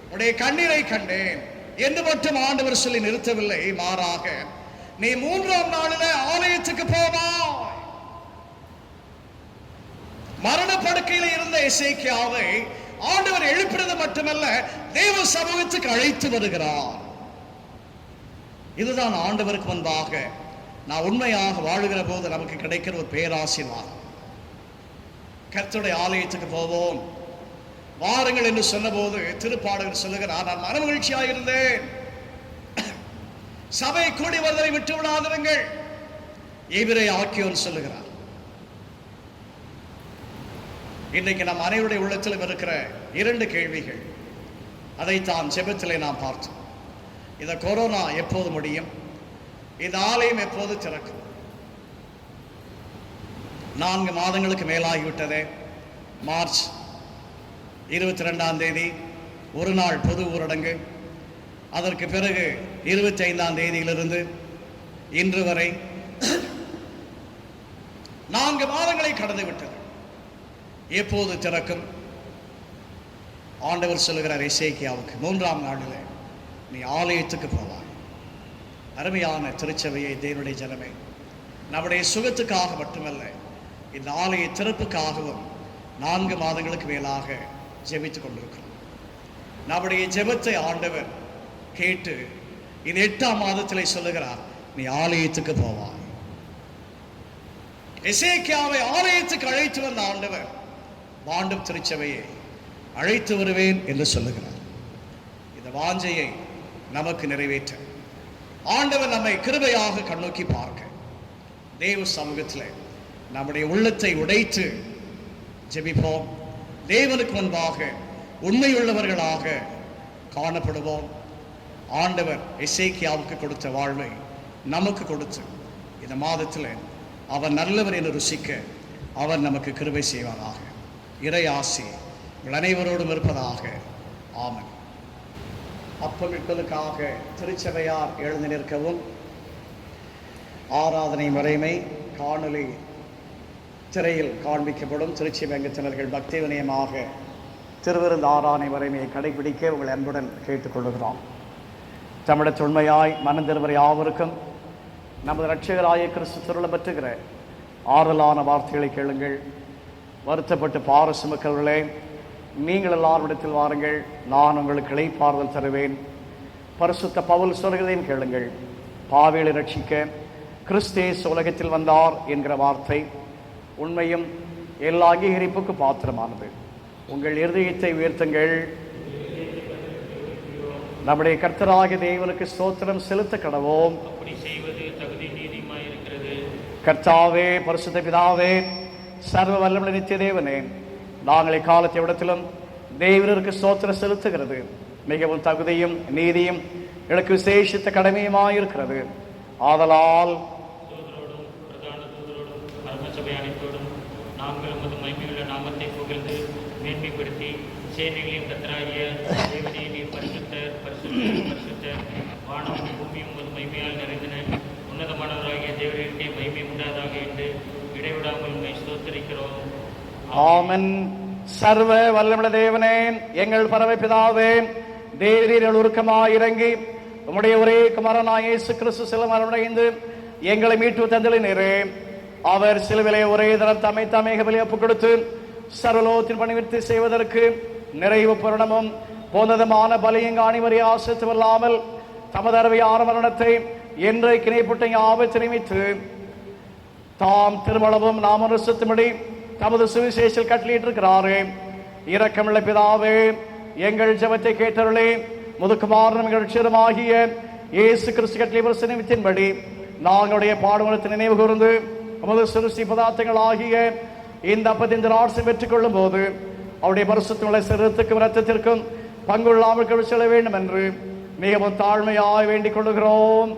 உன்னுடைய கண்ணீரை கண்டேன் என்று மட்டும் ஆண்டவர் சொல்லி நிறுத்தவில்லை. மாறாக நீ 3ஆம் நாளில் ஆலயத்துக்கு போவாய். மரண படுக்கையில் இருந்த எசேக்கியாவை ஆண்டவர் எழுப்பினது மட்டுமல்ல, தேவ சமூகத்துக்கு அழைத்து வருகிறார். இதுதான் ஆண்டவருக்கு முன்பாக நான் உண்மையாக வாழுகிற போது நமக்கு கிடைக்கிற ஒரு பேராசீர்வாதம். கர்த்தருடைய ஆலயத்துக்கு போவோம் வாருங்கள் என்று சொன்னபோது திருப்பாடகர் சொல்லுகிறார், நான் மனமகிழ்ச்சியாக இருந்தேன், சபை கூடி வருவதை விட்டு விடாதிருங்கள். எபிரேய ஆக்கியோர் சொல்லுகிறார். இன்றைக்கு நம் அனைவருடைய உள்ளத்திலும் இருக்கிற 2 கேள்விகள், அதைத்தான் ஜெபத்திலே நாம் பார்த்தோம். இந்த கொரோனா எப்போது முடியும்? இந்த ஆலயம் எப்போது திறக்கும்? 4 மாதங்களுக்கு மேலாகிவிட்டதே. மார்ச் 22ஆம் தேதி ஒரு நாள் பொது ஊரடங்கு, அதற்கு பிறகு 25ஆம் தேதியிலிருந்து இன்று வரை 4 மாதங்களை கடந்து விட்டது. எப்போது திறக்கும்? ஆண்டவர் சொல்லுகிறார் எசேக்கியாவுக்கு, 3ஆம் நாளில் நீ ஆலயத்துக்கு போவாய். அருமையான திருச்சபையை, தேவனுடைய ஜனமே, நம்முடைய சுகத்துக்காக மட்டுமல்ல, இந்த ஆலய திறப்புக்காகவும் 4 மாதங்களுக்கு மேலாக ஜெபித்துக் கொண்டிருக்கிறோம். நம்முடைய ஜெபத்தை ஆண்டவர் கேட்டு இந்த 8ஆம் மாதத்திலே சொல்லுகிறார், நீ ஆலயத்துக்கு போவாய். எசேக்கியாவை ஆலயத்துக்கு அழைத்து வந்த ஆண்டவர் வாண்டும் திருச்சபையை அழைத்து வருவேன் என்று சொல்லுகிறார். இந்த வாஞ்சையை நமக்கு நிறைவேற்ற ஆண்டவர் நம்மை கிருபையாக கண்ணோக்கி பார்க்க தேவ சமூகத்தில் நம்முடைய உள்ளத்தை உடைத்து ஜெபிப்போம். தேவனுக்கு முன்பாக உண்மையுள்ளவர்களாக காணப்படுவோம். ஆண்டவர் எசேக்கியாவுக்கு கொடுத்த வாழ்வை நமக்கு கொடுத்து இந்த மாதத்தில் அவர் நல்லவர் என்று ருசிக்க அவர் நமக்கு கிருபை செய்வாராக. இறை ஆசி உங்கள் அனைவரோடும் இருப்பதாக. ஆமென். அப்பமிட்டலுக்காக திருச்சபையார் எழுந்து நிற்கவும். ஆராதனை முறைமை காணொலி திரையில் காண்பிக்கப்படும். திருச்சி அங்கத்தினர்கள் பக்தி வினயமாக திருவிருந்து ஆராதனை முறைமையை கடைபிடிக்க உங்கள் அன்புடன் கேட்டுக்கொள்கிறோம். தமிழர் தொன்மையாய் மனந்திருவரை யாவருக்கும் நமது இரட்சகராய கிறிஸ்து திருளம் பெற்றுகிற ஆறுதலான வார்த்தைகளை கேளுங்கள். வருத்தப்பட்டு பார சுமக்கிறவர்களே, நீங்கள் எல்லாரிடத்தில் வாருங்கள், நான் உங்களுக்கு இளைப்பாறுதல் தருவேன். பரிசுத்த பவுல் சொல்கிறதையும் கேளுங்கள். பாவிகளை ரட்சிக்க கிறிஸ்து இயேசு உலகத்தில் வந்தார் என்கிற வார்த்தை உண்மையும் எல்லா அங்கீகரிப்புக்கு பாத்திரமானது. உங்கள் இருதயத்தை உயர்த்துங்கள். நம்முடைய கர்த்தராகிய தேவனுக்கு ஸ்தோத்திரம் செலுத்த கடவோம். கர்த்தாவே, பரிசுத்த பிதாவே, சர்வ வல்லமை நித்திய தேவனே, நாங்கள் காலத்தை விடத்திலும் தேவனுக்கு ஸ்தோத்திரம் செலுத்துகிறது மிகவும் தகுதியும் நீதியும் எனக்கு விசேஷித்த கடமையுமாயிருக்கிறது. ஆதலால் நாங்கள் நமது மகிமையுள்ள நாமத்தை புகழ்ந்து மேன்மைப்படுத்தி சேனைகளின் கர்த்தராகிய தேவனே, நீர் பரிசுத்தர் பரிசுத்தர் பரிசுத்தர், வானமும் பூமியும் உமது மகிமையால் நிறைந்தன, உன்னதமானவராகிய தேவனுக்கே மகிமை உண்டாதாக என்று இடைவிடாமல் உண்மை ஸ்தோத்திரிக்கிறோம். ஆமென். சர்வ வல்லமுள்ள தேவனே, எங்கள் பரம பிதாவே, தேவரீர் உருக்கமாய் இறங்கி உம்முடைய ஒரே குமாரனாகிய இயேசு கிறிஸ்து சிலுவையில் எங்களை மீட்டு தந்தளினீரே. அவர் சிலுவிலே ஒரே தரம் தம்மை தாமே பலி ஒப்புக் கொடுத்து சர்வலோகத்தின் பணிவிற்த்தி செய்வதற்கு நிறைவு பூரணமும் போனதுமான பலியும் காணிவரை ஆசிரியல்லாமல் தமது அருமையான மரணத்தை என்றைக்கு இணைப்பட்ட ஆபத்தை நிமித்து தாம் திருமளவும் நாம் ருசுத்தும்படி தமது சுவிசேஷத்தில் கட்டளையிட்டிருக்கிறாரே. இரக்கமுள்ள பிதாவே, எங்கள் ஜெபத்தை கேட்டருளே. முதுகுமாரனும் எங்கள் ரட்சகருமாகிய இயேசு கிறிஸ்து கட்டளை பிரசனத்தின்படி நாங்களுடைய பாடுமரத்தை நினைவு கூர்ந்து நமது சிருஷ்டி பதார்த்தங்கள் ஆகிய இந்த அப்பத்தின் திராட்சை பெற்றுக் கொள்ளும் போது அவருடைய பரிசுத்தமுள்ள சரீரத்துக்கும் இரத்தத்திற்கும் பங்குள்ளாமல் செல்ல வேண்டும் என்று மிகவும் தாழ்மையாய் வேண்டிக் கொள்ளுகிறோம்.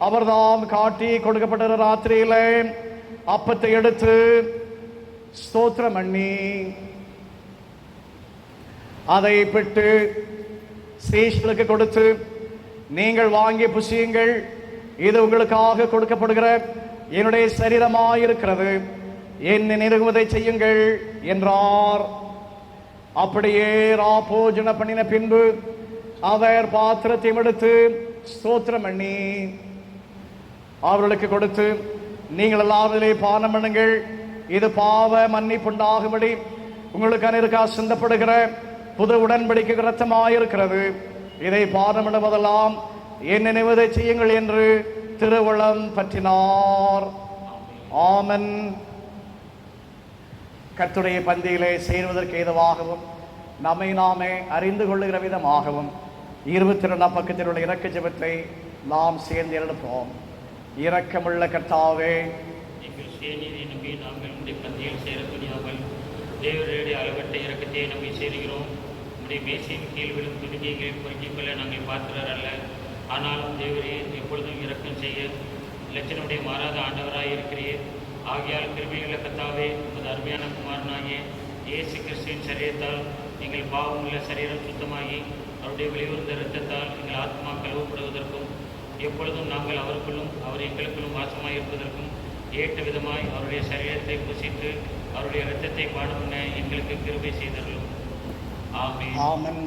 அவர்தாம் காட்டி கொடுக்கப்பட்ட ராத்திரியிலே அப்பத்தை எடுத்து ஸ்தோத்திரம் பண்ணி அதை பெற்று சீஷர்களுக்கு கொடுத்து, நீங்கள் வாங்கி புசியுங்கள், இது உங்களுக்காக கொடுக்கப்படுகிற என்னுடைய சரீரமாயிருக்கிறது, என் நிறுவுவதை செய்யுங்கள் என்றார். அப்படியே ராபோஜன பண்ணின பின்பு அவர் பாத்திரத்தை எடுத்து ஸ்தோத்திரம் பண்ணி அவர்களுக்கு கொடுத்து, நீங்கள் எல்லாரிலே பானம் பண்ணுங்கள், இது பாவ மன்னிப்புண்டாகும்படி உங்களுக்கு அனைவருக்காக சிந்தப்படுகிற புது உடன்படிக்கை இரத்தமாயிருக்கிறது, இதை பானம் பண்ணுவதெல்லாம் என் நினைவதை செய்யுங்கள் என்று திருவுளம் பற்றினார். ஆமென். கர்த்தருடைய பந்தியிலே சேருவதற்கு ஏதுவாகவும் நம்மை நாமே அறிந்து கொள்ளுகிற விதமாகவும் 22ஆம் பக்கத்தில் உள்ள இரக்க ஜெபத்தை நாம் சேர்ந்து எழுப்போம். இரக்கமுள்ள கர்த்தாவே, எங்கள் சேனையை நம்பி நாங்கள் உடைய பந்தியில் சேர துணியாமல் தேவருடைய அளவற்ற இரக்கத்தை நம்பி சேருகிறோம். உடைய மேசையின் கீழ் விழும் துணிக்கைகளை பொறுக்கிக் கொள்ள நாங்கள் பாத்திரர் அல்ல. ஆனாலும் தேவரே, எப்பொழுதும் இரக்கம் செய்ய லட்சணமுடைய மாறாத ஆண்டவராக இருக்கிறீர். ஆகியால் கிருபையுள்ள கர்த்தாவே, உமது அருமையான குமாரனாகிய இயேசு கிறிஸ்துவின் சரீரத்தால் எங்கள் பாவமுள்ள சரீரம் சுத்தமாகி அவருடைய வெளியூர்ந்த இரத்தத்தால் எங்கள் ஆத்மா கழுவப்படுவதற்கும் எப்பொழுதும் நாங்கள் அவருக்குள்ளும் அவர் எங்களுக்குள்ளும் வாசமாய் இருப்பதற்கும் ஏற்ற விதமாய் அவருடைய சரீரத்தை புசித்து அவருடைய இரத்தத்தை பாடுமுன்ன எங்களுக்கு கிருபை செய்தருளும். ஆமென். ஆமென்.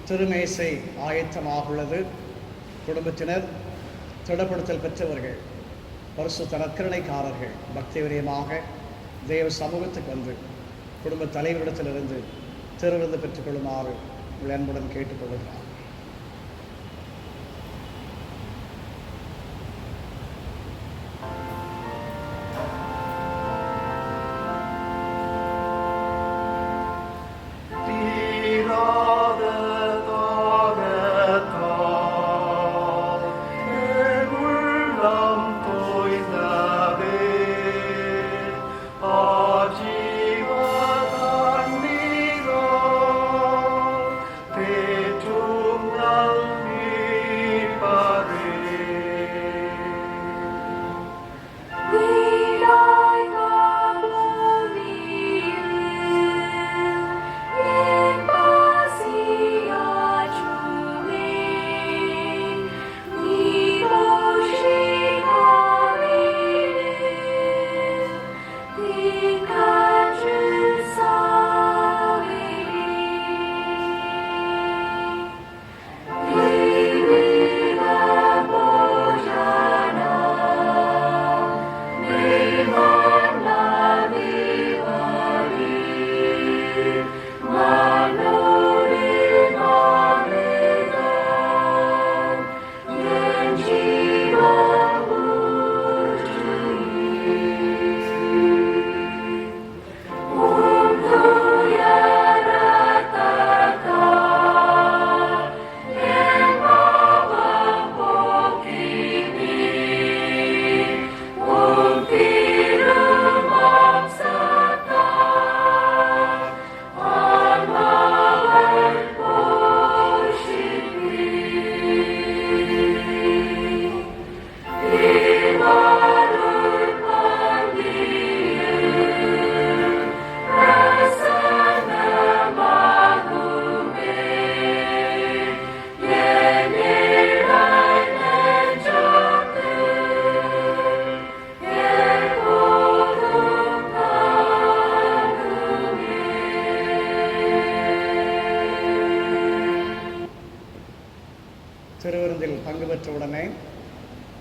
திருமேசை ஆயத்தமாக உள்ளது. குடும்பத்தினர், திடப்படுத்தல் பெற்றவர்கள், பரிசுத்த நற்கருணைக்காரர்கள் பக்தி விரயமாக தேவ சமூகத்துக்கு வந்து குடும்ப தலைவரிடத்திலிருந்து திருவிருந்து பெற்றுக்கொள்ளுமாறு உங்கள் அன்புடன் கேட்டுக்கொள்கிறார்.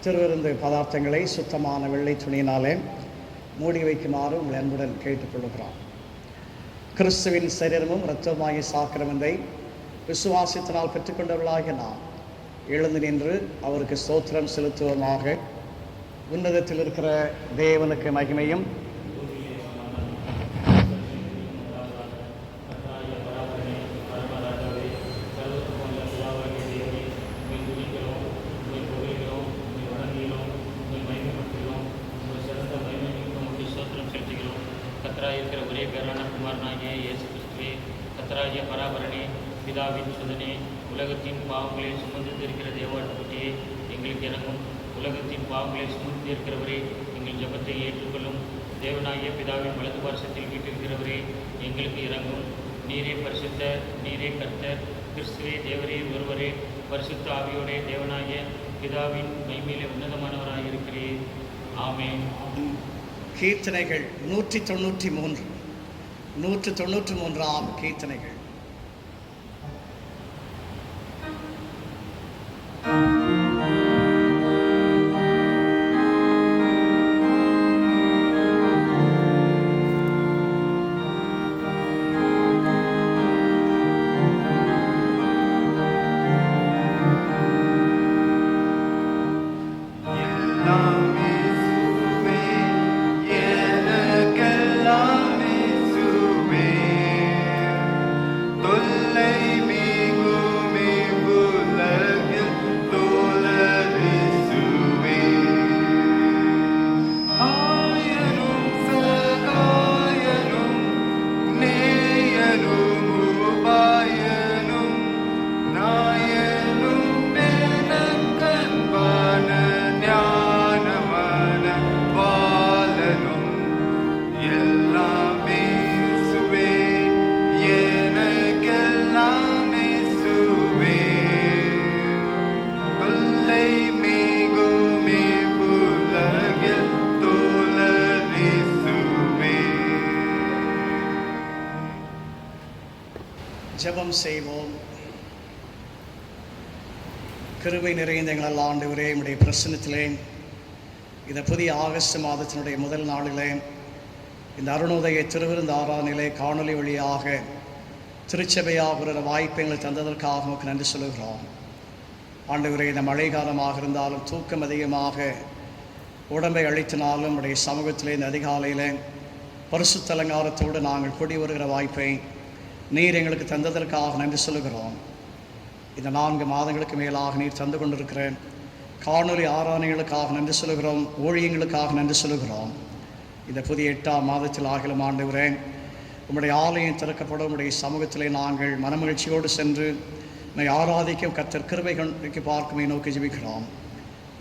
திருவிருந்து பதார்த்தங்களை சுத்தமான வெள்ளை துணியினாலே மூடி வைக்குமாறு உங்கள் அன்புடன் கேட்டுக்கொள்கிறோம். கிறிஸ்துவின் சரீரமும் இரத்தமாகிய சாக்கிரமத்தை விசுவாசத்தினால் பெற்றுக்கொண்டவர்களாகிய நாம் எழுந்து நின்று அவருக்கு ஸ்தோத்திரம் செலுத்துவோமாக. உன்னதத்தில் இருக்கிற தேவனுக்கு மகிமையும் இருக்கிற ஒரே பேரான குமாரனாகிய இயேசு கிறிஸ்துவே, கர்த்தராகிய பராபரனே, பிதாவின் சுதனே, உலகத்தின் பாவங்களை சுமந்து இருக்கிற தேவாட்டுக்குட்டியே எங்களுக்கு இறங்கும். உலகத்தின் பாவங்களை சுமந்து இருக்கிறவரே எங்கள் ஜெபத்தை ஏற்றுக்கொள்ளும். தேவனாகிய பிதாவின் வலது பார்சத்தில் வீட்டிருக்கிறவரே எங்களுக்கு இறங்கும். நீரே பரிசுத்தர், நீரே கர்த்தர், கிறிஸ்துவே தேவரீர் ஒருவரே, பரிசுத்த ஆவியோடே தேவனாகிய பிதாவின் மைமையிலே உன்னதமானவராக இருக்கிறீர். ஆமென். கீர்த்தனைகள் 193 193 கீர்த்தனைகள். ஜெபம் செய்வோம். கிருபை நிறைந்த எங்கள் ஆண்டவரே, உம்முடைய பிரசன்னத்திலே இந்த புதிய ஆகஸ்ட் மாதத்தினுடைய முதல் நாளிலே இந்த அருணோதய திருவிருந்து ஆராதனையிலே காணொலி வழியாக திருச்சபையாக ஒரு வாய்ப்பை எங்களுக்கு தந்ததற்காக நமக்கு நன்றி சொல்லுகிறோம். ஆண்டவரே, இந்த மழை காலமாக இருந்தாலும் தூக்கம் அதிகமாக உடம்பை அழித்தினாலும் உடைய சமூகத்திலே இந்த அதிகாலையில் பரிசுத்த அலங்காரத்தோடு நாங்கள் கூடி வருகிற வாய்ப்பை நீர் எங்களுக்கு தந்ததற்காக நன்றி சொல்லுகிறோம். இந்த 4 மாதங்களுக்கு மேலாக நீர் தந்து கொண்டிருக்கிற காணொலி ஆராதனைகளுக்காக நன்றி சொல்லுகிறோம். ஊழியங்களுக்காக நன்றி சொல்லுகிறோம். இந்த புதிய 8ஆம் மாதத்தில் ஆகிலும் ஆண்டவரே, உம்முடைய ஆலயம் திறக்கப்படும் உம்முடைய சமூகத்திலே நாங்கள் மனமகிழ்ச்சியோடு சென்று நம்மை ஆராதிக்கும் கர்த்தர் கிருபை கண்ணோக்கி பார்க்குமை நோக்கி ஜெபிக்கிறோம்.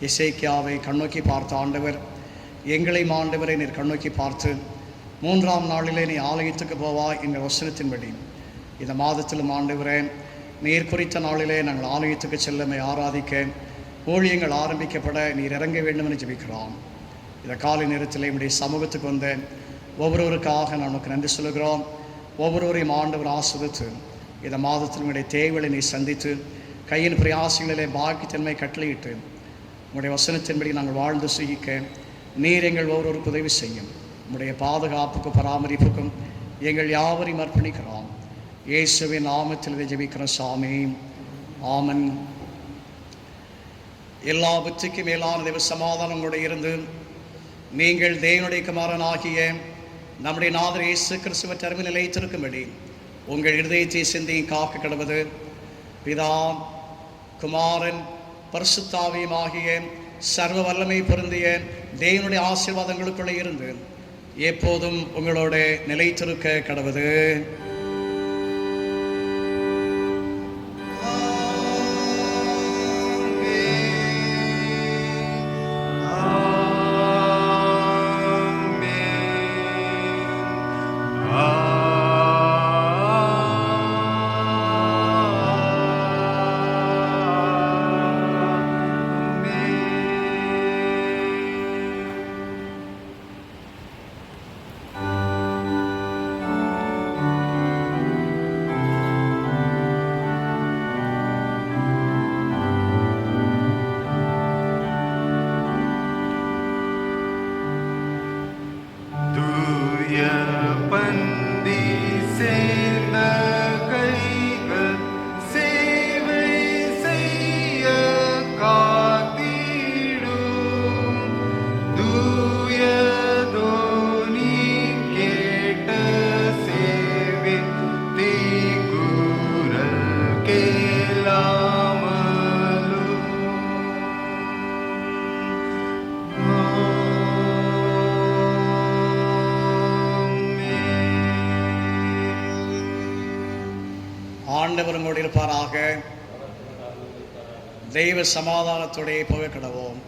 எசேக்கியாவை கண்ணோக்கி பார்த்த ஆண்டவர் எங்களை ஆண்டவரை நீர் கண்ணோக்கி பார்த்து 3ஆம் நாளிலே நீ ஆலயத்துக்கு போவாய் என்ற வசனத்தின்படி இந்த மாதத்திலும் ஆண்டவரே, நீர் குறித்த நாளிலே நாங்கள் ஆலயத்துக்கு செல்லமை ஆராதிக்க ஊழியங்கள் ஆரம்பிக்கப்பட நீர் இறங்க வேண்டும் என்று ஜெபிக்கிறோம். இந்த காலை நேரத்தில் என்னுடைய சமூகத்துக்கு வந்த ஒவ்வொருவருக்காக நான் உனக்கு நன்றி சொல்லுகிறோம். ஒவ்வொருவரையும் ஆண்டவர் ஆசிரித்து இந்த மாதத்தில் உங்களுடைய தேவைகளை நீ சந்தித்து கையின் பிரயாசங்களிலே பாக்கித்தன்மை கட்டளையிட்டு உங்களுடைய வசனத்தின்படி நாங்கள் வாழ்ந்து சுகிக்க நீர் எங்கள் ஒவ்வொருவருக்கு உதவி செய்யும். உங்களுடைய பாதுகாப்புக்கும் பராமரிப்புக்கும் எங்கள் யாவரையும் அர்ப்பணிக்கிறோம். இயேசுவின் நாமத்தில் ஜெபிக்கிற சாமி, ஆமன். எல்லா புத்திக்கும் மேலான தேவ சமாதானம் உங்களுடைய இருந்து நீங்கள் தேவனுடைய குமாரனாகிய நம்முடைய நாதர் இயேசு கிறிஸ்துவ தரவு நிலைத்திருக்கும்படி உங்கள் இருதயத்தை சிந்தையும் காக்க கடவது பிதா குமாரன் பரிசுத்தாவியும் ஆகிய சர்வ வல்லமை பொருந்திய தேவனுடைய ஆசீர்வாதங்களுக்குள்ளே இருந்து எப்போதும் உங்களோட நிலைத்திருக்க கடவது. ஆண்டவரும் இருப்பாராக. தெய்வ சமாதானத்தோടെ போக கடவோம்.